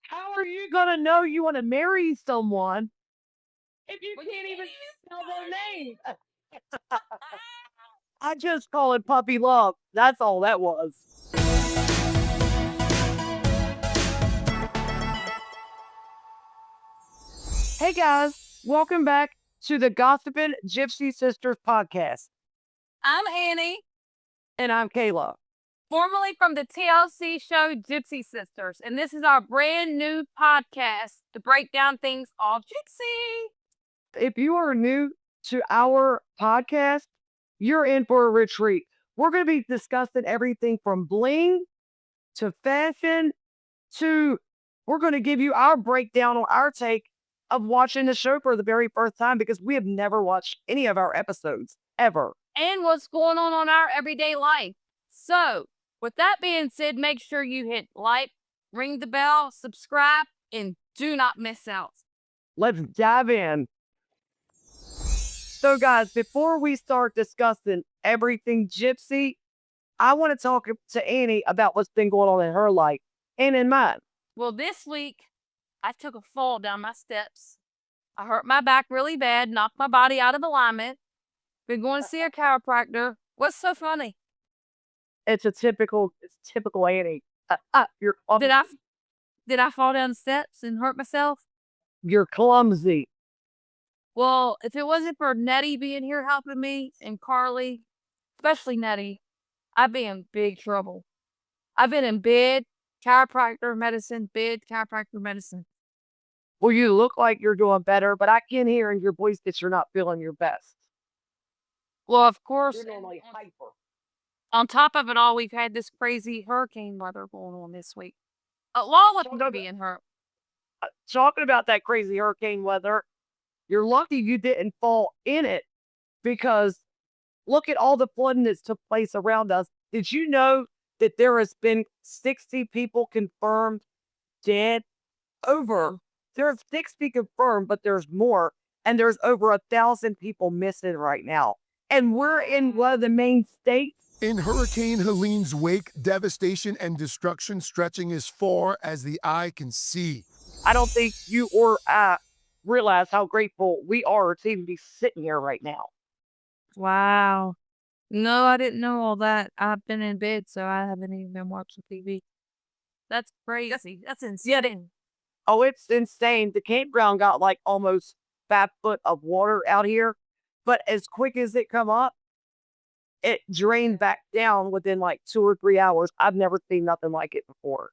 How are you gonna know you want to marry someone if you can't even spell their name? I just call it puppy love. That's all that was. Hey guys, welcome back to the Gossiping Gypsy Sisters Podcast. I'm Annie, And I'm Kayla. formerly from the TLC show Gypsy Sisters, and this is our brand new podcast to break down things all gypsy. If you are new to our podcast, you're in for a retreat. We're going to be discussing everything from bling to fashion to we're going to give you our breakdown on our take of watching the show for the very first time because we have never watched any of our episodes ever. And what's going on our everyday life. So, with that being said, make sure you hit like, ring the bell, subscribe, and do not miss out. Let's dive in. So, guys, before we start discussing everything gypsy, I want to talk to Annie about what's been going on in her life and in mine. Well, this week, I took a fall down my steps. I hurt my back really bad, knocked my body out of alignment. Been going to see a chiropractor. What's so funny? It's typical Annie. You're Did I fall down the steps and hurt myself? You're clumsy. Well, if it wasn't for Nettie being here helping me and Carly, especially Nettie, I'd be in big trouble. I've been in bed, chiropractor medicine. Well, you look like you're doing better, but I can hear in your voice that you're not feeling your best. Well, of course, You're normally hyper. on top of it all, we've had this crazy hurricane weather going on this week. Along with me being hurt. Talking about that crazy hurricane weather, you're lucky you didn't fall in it because look at all the flooding that's took place around us. Did you know that there has been 60 people confirmed dead? There are 60 confirmed, but there's more. And there's over 1,000 people missing right now. And we're in one of the main states. In Hurricane Helene's wake, devastation and destruction stretching as far as the eye can see. I don't think you or I realize how grateful we are to even be sitting here right now. Wow. No, I didn't know all that. I've been in bed, so I haven't even been watching TV. That's crazy. That's insane. Oh, it's insane. The campground got like almost 5 foot of water out here, but as quick as it come up, it drained back down within like 2 or 3 hours. I've never seen nothing like it before.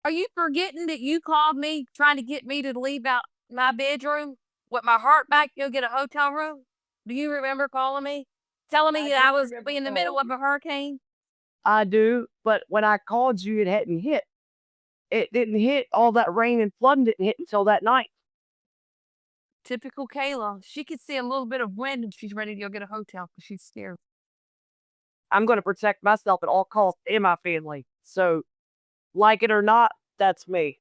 Are you forgetting that you called me trying to get me to leave out my bedroom with my heart back, go get a hotel room? Do you remember calling me? Telling me that I was in the middle of a hurricane? I do, but when I called you, it hadn't hit. It didn't hit. All that rain and flooding didn't hit until that night. Typical Kayla. She could see a little bit of wind and she's ready to go get a hotel because she's scared. I'm going to protect myself at all costs and my family. So, like it or not, that's me.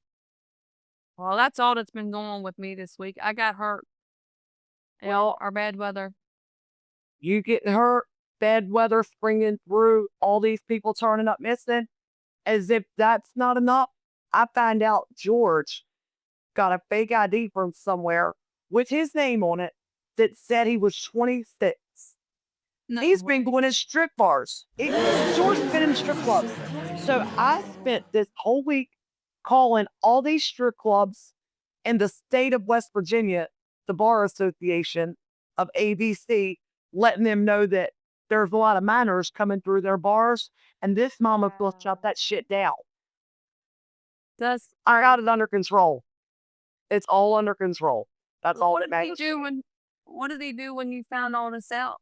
Well, that's all that's been going on with me this week. I got hurt. Our bad weather. You getting hurt, bad weather springing through, all these people turning up missing. As if that's not enough, I find out George got a fake ID from somewhere with his name on it that said he was 26. No He's way. been going to strip bars. George's been in strip clubs. So I spent this whole week calling all these strip clubs in the state of West Virginia, the Bar Association of ABC, letting them know that there's a lot of minors coming through their bars, and this mama will shut that shit down. I got it under control. It's all under control. That's all that matters. What did he do when you found all this out?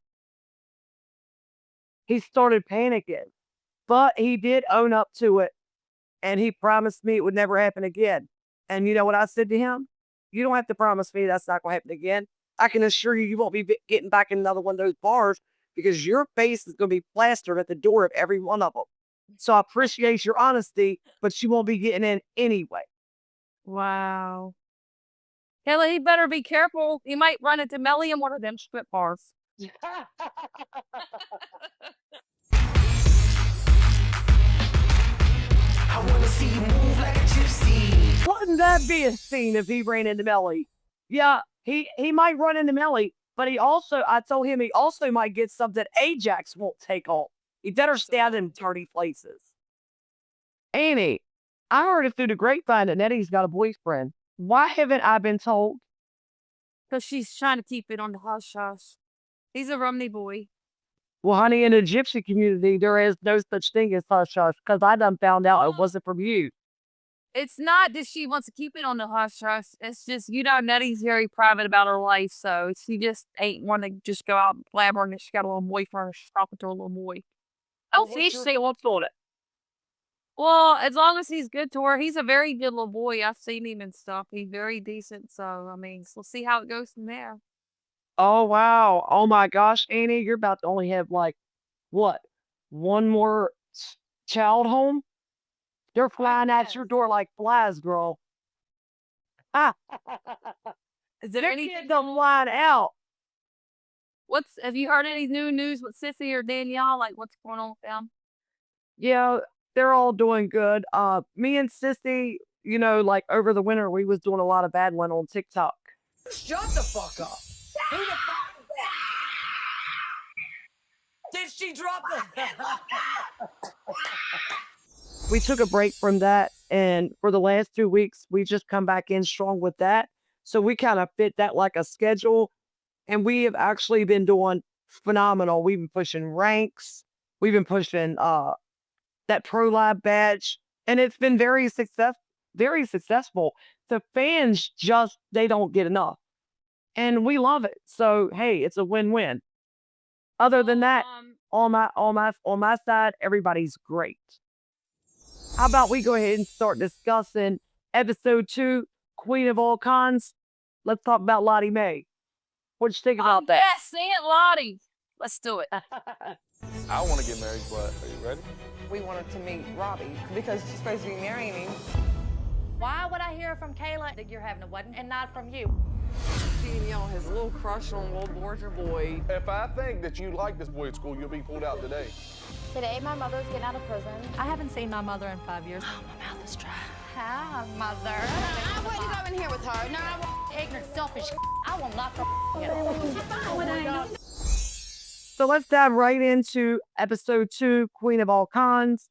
He started panicking, but he did own up to it, and he promised me it would never happen again. And you know what I said to him? You don't have to promise me that's not going to happen again. I can assure you, you won't be getting back in another one of those bars because your face is going to be plastered at the door of every one of them. So I appreciate your honesty, but you won't be getting in anyway. Wow. Kelly, he better be careful. He might run into Mellie in one of them strip bars. I wanna see you move like a gypsy. What Wouldn't that be a scene if he ran into Mellie? Yeah, he might run into Mellie, but I told him he also might get something Ajax won't take on. He better stay out in dirty places. Annie, I heard it through the grapevine that Nettie's got a boyfriend. Why haven't I been told? Because she's trying to keep it on the hush hush. He's a Romney boy. Well, honey, in the gypsy community, there is no such thing as hush hush because I done found out it wasn't from you. It's not that she wants to keep it on the hush hush. It's just, Nettie's very private about her life, so she just ain't want to just go out and blabber that she got a little boyfriend or she's talking to a little boy. Oh, see, she wants on it. Well, as long as he's good to her, he's a very good little boy. I've seen him and stuff. He's very decent. So, I mean, we'll see how it goes from there. Oh, wow. Oh, my gosh, Annie, you're about to only have, like, what, one more child home? They're flying at your door like flies, girl. Ah. Is there Their anything? kids are flying out. Have you heard any new news with Sissy or Danielle? Like, what's going on with them? Yeah, they're all doing good. Me and Sissy, like over the winter, we was doing a lot of battling on TikTok. Shut the fuck up. Who the fuck is that? Did she drop the... We took a break from that, and for the last 2 weeks, we just come back in strong with that. So we kind of fit that like a schedule, and we have actually been doing phenomenal. We've been pushing ranks. We've been pushing that Pro Lab badge, and it's been very successful. The fans they don't get enough, and we love it. So hey, it's a win-win. Other than that, on my side, everybody's great. How about we go ahead and start discussing episode 2, Queen of All Cons? Let's talk about Lottie Mae. What'd you think about that? Yes, Aunt Lottie. Let's do it. I want to get married, but are you ready? We wanted to meet Robby because she's supposed to be marrying him. Why would I hear from Kayla that you're having a wedding and not from you? Danielle has a little crush on little Borgia boy. If I think that you like this boy at school, you'll be pulled out today. Today, my mother's getting out of prison. I haven't seen my mother in 5 years. Oh, my mouth is dry. Hi, mother. I wouldn't go in here with her. No, I won't. Ignorant, selfish. I will not you. So let's dive right into episode 2, Queen of All Cons.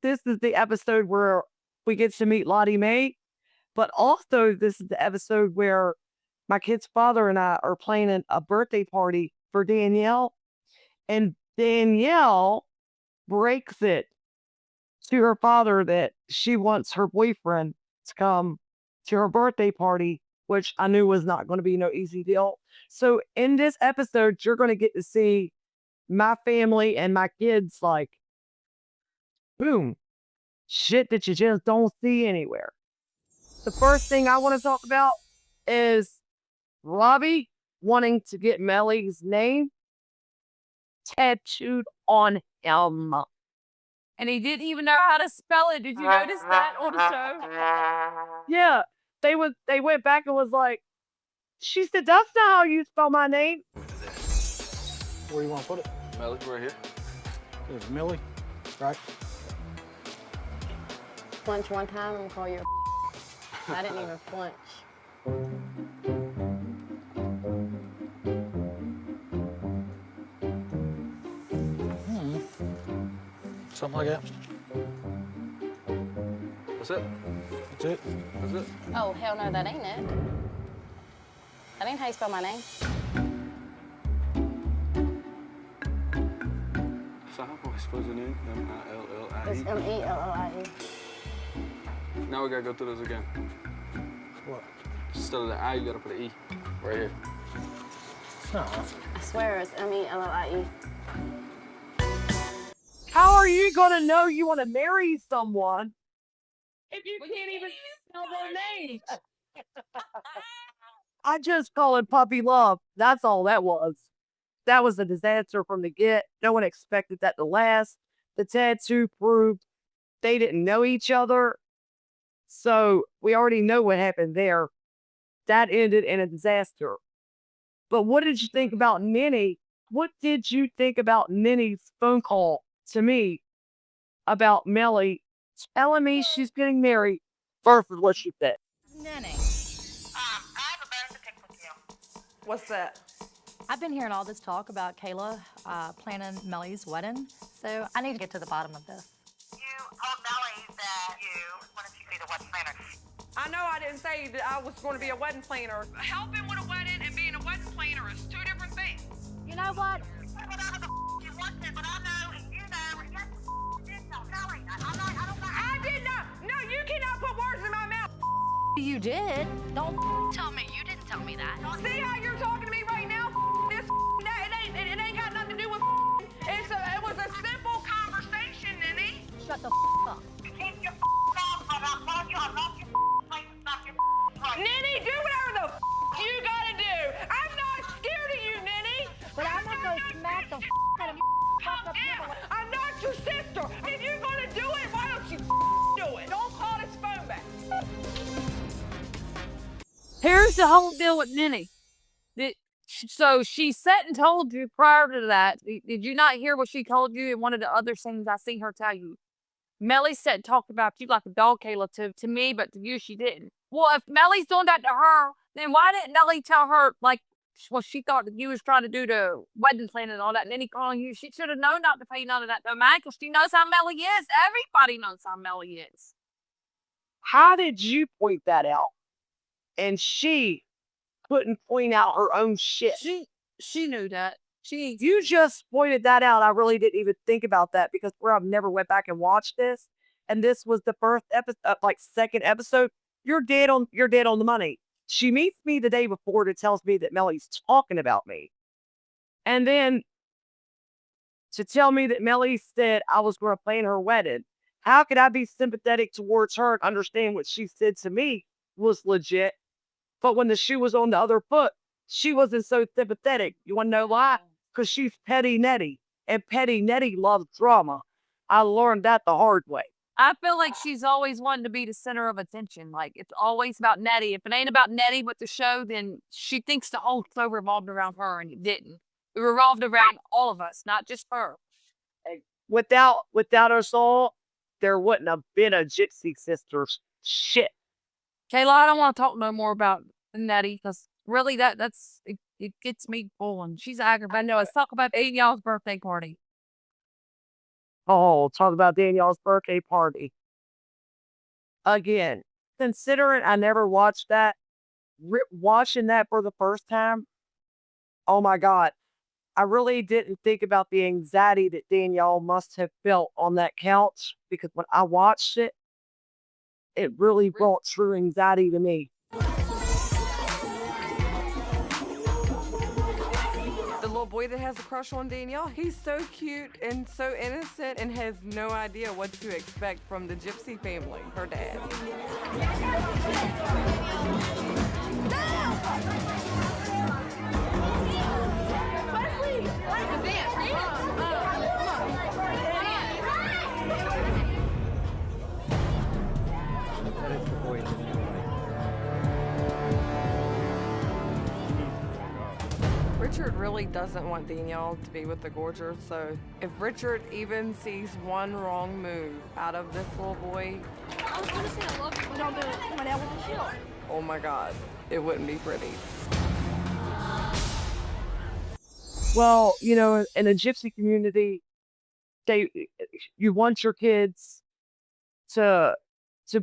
This is the episode where we get to meet Lottie Mae, but also this is the episode where my kid's father and I are planning a birthday party for Danielle, and Danielle breaks it to her father that she wants her boyfriend to come to her birthday party, which I knew was not going to be no easy deal. So in this episode, you're going to get to see my family and my kids like, boom, shit that you just don't see anywhere. The first thing I want to talk about is Robby wanting to get Mellie's name tattooed on him. And he didn't even know how to spell it. Did you notice that on the show? Yeah, they went back and was like, she said, that's not how you spell my name. Where do you want to put it? Mellie, right here. There's Mellie, right? Flinch one time and call you a I didn't even flinch. Something like that. That's it? That's it. That's it? Oh, hell no, that ain't it. That ain't how you spell my name. So how am I supposed to name? M-I-L-L-I-E? It's M-E-L-L-I-E. Now we gotta go through this again. What? Instead of the I, you gotta put an E. Right here. No. I swear it's M-E-L-L-I-E. How are you going to know you want to marry someone if you can't even spell their name? I just call it puppy love. That's all that was. That was a disaster from the get. No one expected that to last. The tattoo proved they didn't know each other. So we already know what happened there. That ended in a disaster. But what did you think about Minnie? What did you think about Minnie's phone call to me about Mellie telling me she's getting married First is what she said. Nanny. What's that? I've been hearing all this talk about Kayla planning Mellie's wedding, so I need to get to the bottom of this. You told Mellie that you wanted to be the wedding planner. I know I didn't say that I was going to be a wedding planner. Helping with a wedding and being a wedding planner is two different things. You know what? Whatever the you wanted, but I know and you know and yes, did tell Mellie. I don't know. I did not. No, you cannot put words in my mouth. You did. Don't Tell me you didn't tell me that. See how you're talking to me right now? This it ain't got nothing to do with. It was a simple conversation, Ninny. shut the up. Keep your mouth, but I'm telling you, I'm not your place. Stop your right. Ninny, do whatever the you gotta do. I'm not scared of you, Ninny. But I'm not gonna smack the out of you. Calm down. I'm not your sister. If you're gonna do it, why don't you do it? Don't call this phone back. Here's the whole deal with Ninny. So she sat and told you prior to that. Did you not hear what she told you in one of the other things I seen her tell you? Mellie sat and talked about you like a dog, Kayla, to me, but to you she didn't. Well, if Mellie's doing that to her, then why didn't Mellie tell her, like, what she thought that you was trying to do to wedding planning and all that, and Ninny calling you? She should have known not to pay none of that no mind, because she knows how Mellie is. Everybody knows how Mellie is. How did you point that out? And she couldn't point out her own shit. She knew that. You just pointed that out. I really didn't even think about that because I've never went back and watched this. And this was the first episode, like second episode. You're dead on the money. She meets me the day before and tells me that Mellie's talking about me. And then to tell me that Mellie said I was going to plan her wedding. How could I be sympathetic towards her and understand what she said to me was legit? But when the shoe was on the other foot, she wasn't so sympathetic. You want to know why? Because she's Petty Nettie. And Petty Nettie loves drama. I learned that the hard way. I feel like she's always wanting to be the center of attention. Like, it's always about Nettie. If it ain't about Nettie with the show, then she thinks the whole show revolved around her, and it didn't. It revolved around all of us, not just her. Without us all, there wouldn't have been a Gypsy Sisters shit. Kayla, I don't want to talk no more about Nettie, because really it gets me pulling. She's aggravated. No, let's talk about Danielle's birthday party. Oh, talk about Danielle's birthday party. Again, considering I never watched that, watching that for the first time, oh my God. I really didn't think about the anxiety that Danielle must have felt on that couch, because when I watched it, it really brought true anxiety to me. The little boy that has a crush on Danielle, he's so cute and so innocent and has no idea what to expect from the Gypsy family, her dad. Richard really doesn't want Danielle to be with the Gorger, so if Richard even sees one wrong move out of this little boy, I was gonna say I love you, but don't do it. Come on out with the shield. oh my God, it wouldn't be pretty. Well, you know, in a Gypsy community, you want your kids to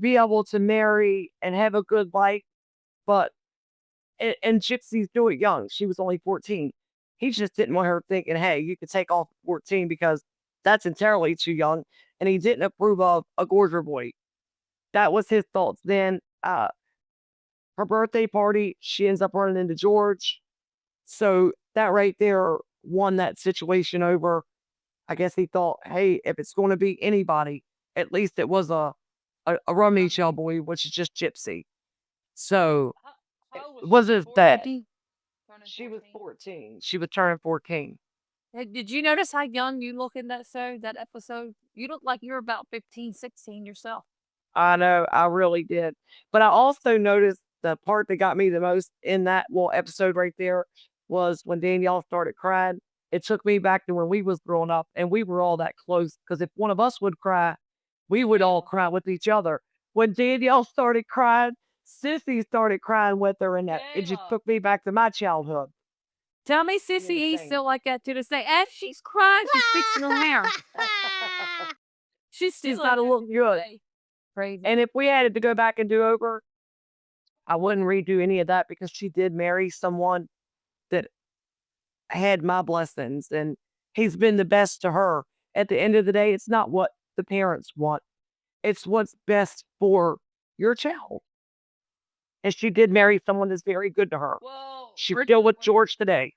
be able to marry and have a good life, but and Gypsy's do it young. She was only 14. He just didn't want her thinking, hey, you could take off 14 because that's entirely too young. And he didn't approve of a Gorger boy. That was his thoughts. Then her birthday party, she ends up running into George. So that right there won that situation over. I guess he thought, hey, if it's going to be anybody, at least it was a rummy shell boy, which is just Gypsy. So was it that? She was 14. She was turning 14. Hey, did you notice how young you look in that show, that episode? You look like you're about 15, 16 yourself. I know, I really did. But I also noticed the part that got me the most in that episode right there was when Danielle started crying. It took me back to when we was growing up and we were all that close. Because if one of us would cry, we would all cry with each other. when Danielle started crying, Sissy started crying with her, and it just Kayla. took me back to my childhood. Tell me Sissy E's still like that to this day. As she's crying, she's fixing her hair. She's She's still got to like look that to good. this day. Crazy. And if we had it to go back and do over, I wouldn't redo any of that because she did marry someone that had my blessings, and he's been the best to her. At the end of the day, it's not what the parents want. It's what's best for your child. And she did marry someone that's very good to her. Well, She's still with George today.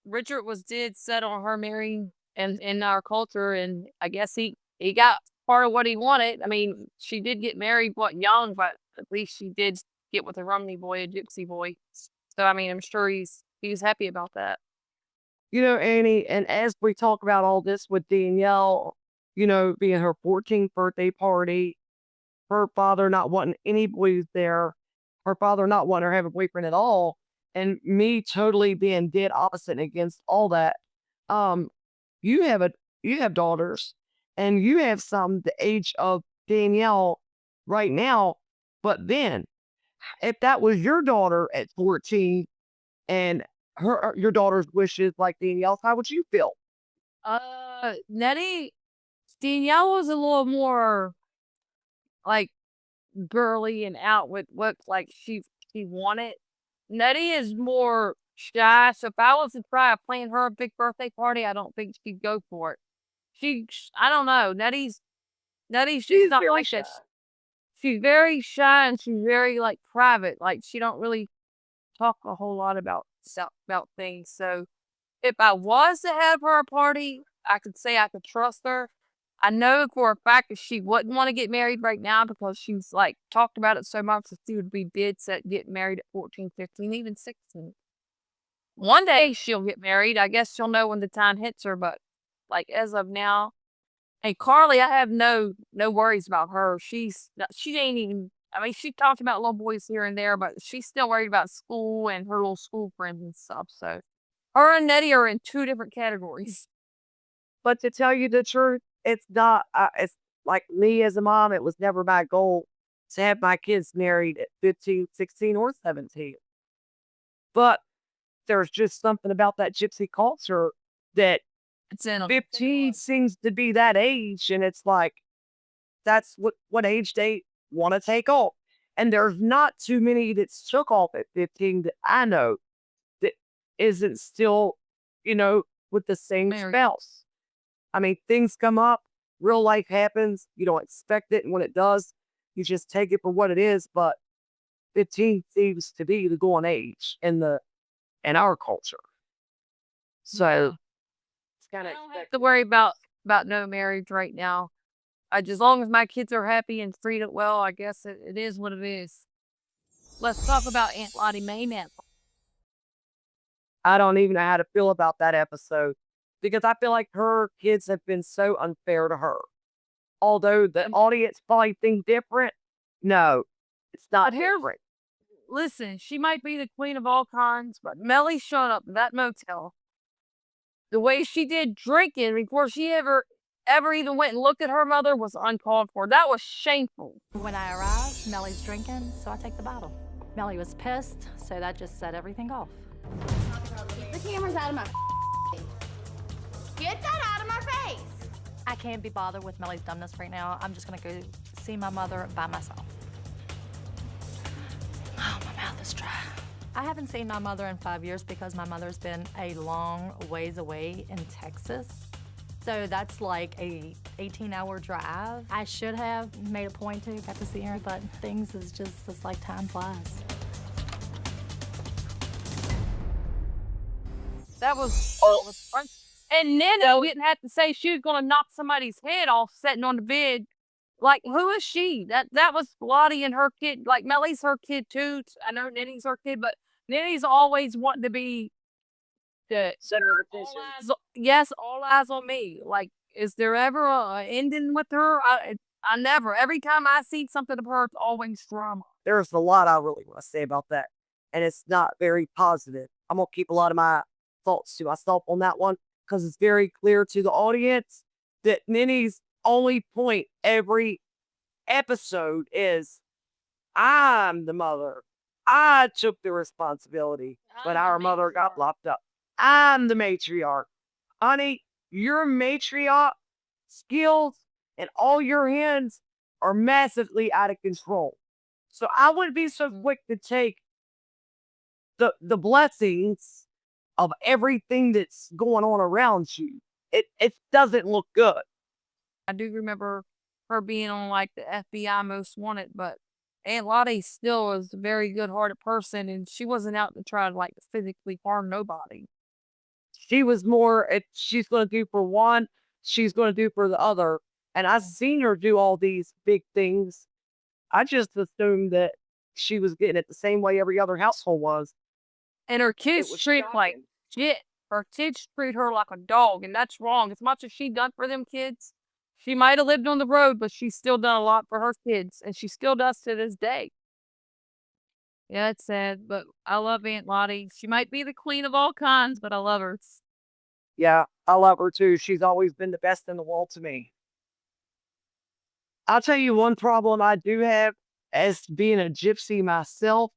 Richard was dead set on her marrying in our culture, and I guess he got part of what he wanted. I mean, she did get married young, but at least she did get with a Romney boy, a gypsy boy. So I mean, I'm sure he's happy about that. You know, Annie, and as we talk about all this with Danielle, you know, being her 14th birthday party, her father not wanting any boys there, her father not wanting her to have a boyfriend at all, and me totally being dead opposite and against all that. Um, you have daughters, and you have some the age of Danielle right now, but then if that was your daughter at 14 and your daughter's wishes like Danielle's, how would you feel? Nettie, Danielle was a little more like girly and out with what like she wanted. Nettie is more shy, so if I was to try to plan her a big birthday party, I don't think she'd go for it. I don't know. Nettie's just not like that. She's very shy and she's very like private. Like she don't really talk a whole lot about things. So if I was to have her a party, I could say I could trust her. I know for a fact that she wouldn't want to get married right now because she's like talked about it so much that she would be dead set getting married at 14, 15, even 16. One day she'll get married. I guess she'll know when the time hits her, but like as of now, and Carly, I have no worries about her. She ain't even. I mean, she talked about little boys here and there, but she's still worried about school and her little school friends and stuff. So, her and Nettie are in two different categories. But to tell you the truth, it's not. It's like me as a mom. It was never my goal to have my kids married at 15, 16, or 17. But there's just something about that gypsy culture that It's in 15 seems to be that age, and it's like that's what age they want to take off. And there's not too many that's took off at 15 that I know that isn't still, you know, with the same married. spouse. I mean, things come up, real life happens, you don't expect it, and when it does, you just take it for what it is. But 15 seems to be the going age in our culture. So it's kind I of don't have to worry about no marriage right now. As long as my kids are happy and treated well, I guess it is what it is. Let's talk about Aunt Lottie Mae now. I don't even know how to feel about that episode because I feel like her kids have been so unfair to her. Although the audience probably think different, no, it's not But here- different. Listen, she might be the queen of all kinds, but Mellie showed up at that motel. The way she did drinking before she ever even went and looked at her mother was uncalled for. That was shameful. When I arrived, Mellie's drinking, so I take the bottle. Mellie was pissed, so that just set everything off. Get the cameras out of my face. Get that out of my face. I can't be bothered with Mellie's dumbness right now. I'm just gonna go see my mother by myself. Oh, my mouth is dry. I haven't seen my mother in 5 years because my mother's been a long ways away in Texas. So that's like a 18-hour drive. I should have made a point to get to see her, but things is just, it's like time flies. That was fun. And Nina didn't have to say she was going to knock somebody's head off sitting on the bed. Like, who is she? That was Lottie and her kid. Like, Mellie's her kid, too. I know Nitty's her kid, but Nitty's always wanting to be the center of attention. Yes, all eyes on me. Like, is there ever a ending with her? I never. Every time I see something of her, it's always drama. There's a lot I really want to say about that, and it's not very positive. I'm going to keep a lot of my thoughts to myself on that one because it's very clear to the audience that Nini's only point every episode is I'm the mother. I took the responsibility when our mother got locked up. I'm the matriarch. Honey, your matriarch skills and all your hands are massively out of control. So I wouldn't be so quick to take the blessings of everything that's going on around you. It doesn't look good. I do remember her being on like the FBI Most Wanted, but Aunt Lottie still was a very good-hearted person, and she wasn't out to try to like physically harm nobody. She was more, if she's going to do for one, she's going to do for the other. And I've seen her do all these big things. I just assumed that she was getting it the same way every other household was. And her kids was treat like shocking. shit. Her kids treat her like a dog, and that's wrong. As much as she done for them kids, she might have lived on the road, but she's still done a lot for her kids, and she still does to this day. Yeah, it's sad, but I love Aunt Lottie. She might be the queen of all kinds, but I love her. Yeah, I love her too. She's always been the best in the world to me. I'll tell you one problem I do have as being a gypsy myself.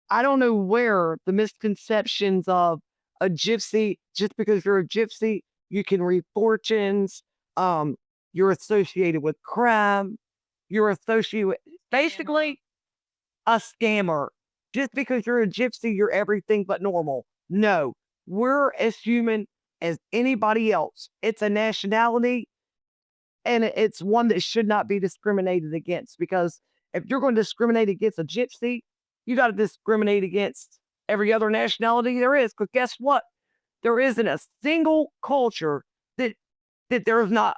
I don't know where the misconceptions of a gypsy, just because you're a gypsy, you can read fortunes, you're associated with crime, you're associated with basically a scammer. Just because you're a gypsy, you're everything but normal. No, we're as human as anybody else. It's a nationality, and it's one that should not be discriminated against, because if you're going to discriminate against a gypsy, you got to discriminate against every other nationality there is. Because guess what? There isn't a single culture that there is not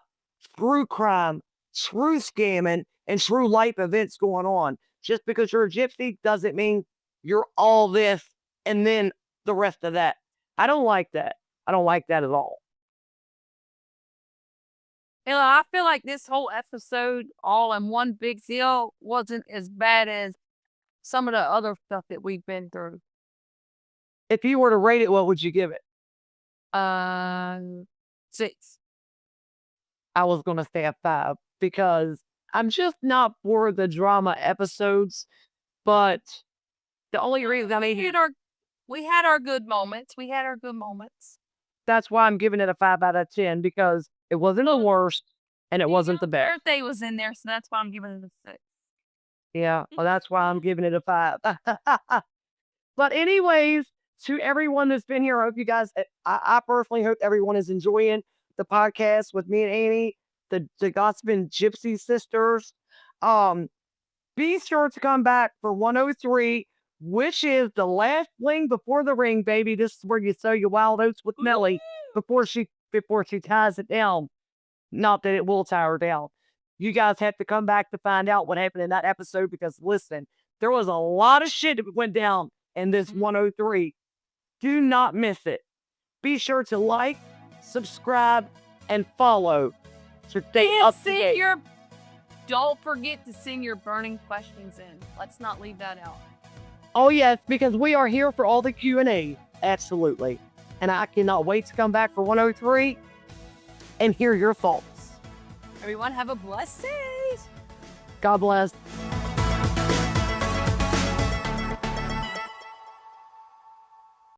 true crime, true scamming, and true life events going on. Just because you're a gypsy doesn't mean you're all this and then the rest of that. I don't like that. I don't like that at all. And I feel like this whole episode, all in one big deal, wasn't as bad as some of the other stuff that we've been through. If you were to rate it, what would you give it? 6. I was going to say a 5 because I'm just not for the drama episodes. But the only reason We had our good moments. That's why I'm giving it a 5 out of 10, because it wasn't the worst and it wasn't the best. Birthday was in there, so that's why I'm giving it a 6. Yeah, well, that's why I'm giving it a 5. But anyways, to everyone that's been here, I hope you guys, I personally hope everyone is enjoying the podcast with me and Annie, the Gossiping Gypsy Sisters. Be sure to come back for 103, which is the last fling before the ring, baby. This is where you sow your wild oats with Mellie before she ties it down. Not that it will tie her down. You guys have to come back to find out what happened in that episode, because listen, there was a lot of shit that went down in this 103. Do not miss it. Be sure to like, subscribe, and follow to stay up to date. Don't forget to send your burning questions in. Let's not leave that out. Oh yes, because we are here for all the Q&A. Absolutely. And I cannot wait to come back for 103 and hear your thoughts. Everyone have a blessed day. God bless.